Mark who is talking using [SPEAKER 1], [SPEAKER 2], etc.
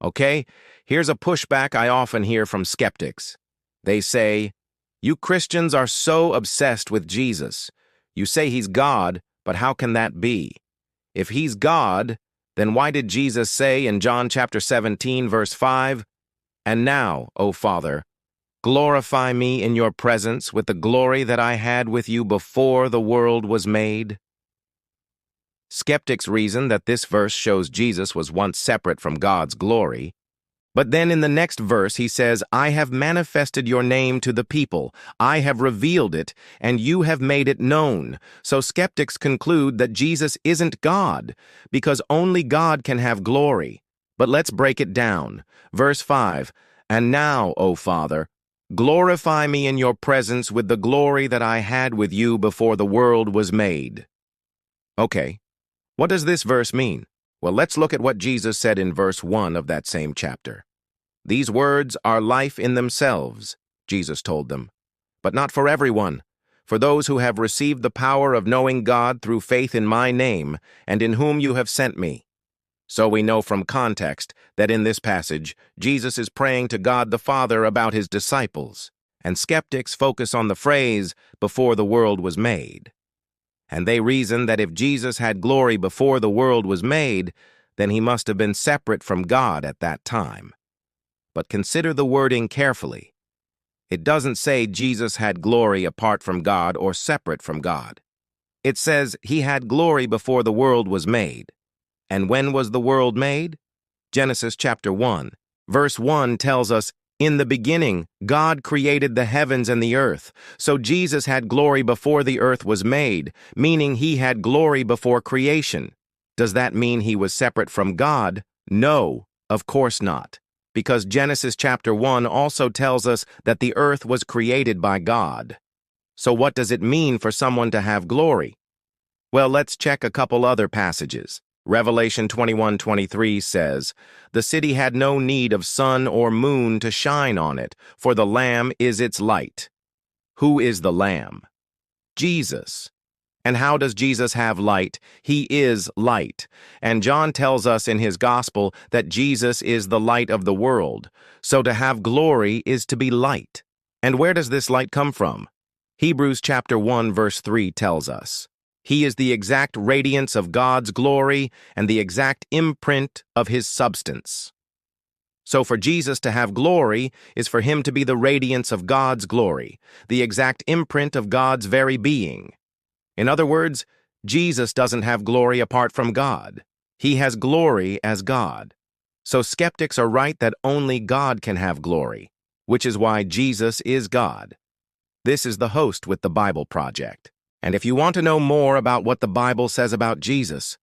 [SPEAKER 1] Okay? Here's a pushback I often hear from skeptics. They say, "You Christians are so obsessed with Jesus. You say he's God, but how can that be? If he's God, then why did Jesus say in John chapter 17, verse 5, 'And now, O Father, glorify me in your presence with the glory that I had with you before the world was made'?" Skeptics reason that this verse shows Jesus was once separate from God's glory. But then in the next verse he says, "I have manifested your name to the people. I have revealed it, and you have made it known." So skeptics conclude that Jesus isn't God, because only God can have glory. But let's break it down. Verse 5, "And now, O Father, glorify me in your presence with the glory that I had with you before the world was made." Okay, what does this verse mean? Well, let's look at what Jesus said in verse 1 of that same chapter. "These words are life in themselves," Jesus told them, "but not for everyone. For those who have received the power of knowing God through faith in my name, and in whom you have sent me." So we know from context that in this passage, Jesus is praying to God the Father about his disciples, and skeptics focus on the phrase, "before the world was made." And they reason that if Jesus had glory before the world was made, then he must have been separate from God at that time. But consider the wording carefully. It doesn't say Jesus had glory apart from God or separate from God. It says he had glory before the world was made. And when was the world made? Genesis chapter 1. Verse 1 tells us, "In the beginning, God created the heavens and the earth." So Jesus had glory before the earth was made, meaning he had glory before creation. Does that mean he was separate from God? No, of course not. Because Genesis chapter 1 also tells us that the earth was created by God. So what does it mean for someone to have glory? Well, let's check a couple other passages. Revelation 21:23 says, "The city had no need of sun or moon to shine on it, for the Lamb is its light." Who is the Lamb? Jesus. And how does Jesus have light? He is light. And John tells us in his gospel that Jesus is the light of the world. So to have glory is to be light. And where does this light come from? Hebrews chapter 1 verse 3 tells us, "He is the exact radiance of God's glory and the exact imprint of his substance." So for Jesus to have glory is for him to be the radiance of God's glory, the exact imprint of God's very being. In other words, Jesus doesn't have glory apart from God. He has glory as God. So skeptics are right that only God can have glory, which is why Jesus is God. This is the host with the Bible Project. And if you want to know more about what the Bible says about Jesus,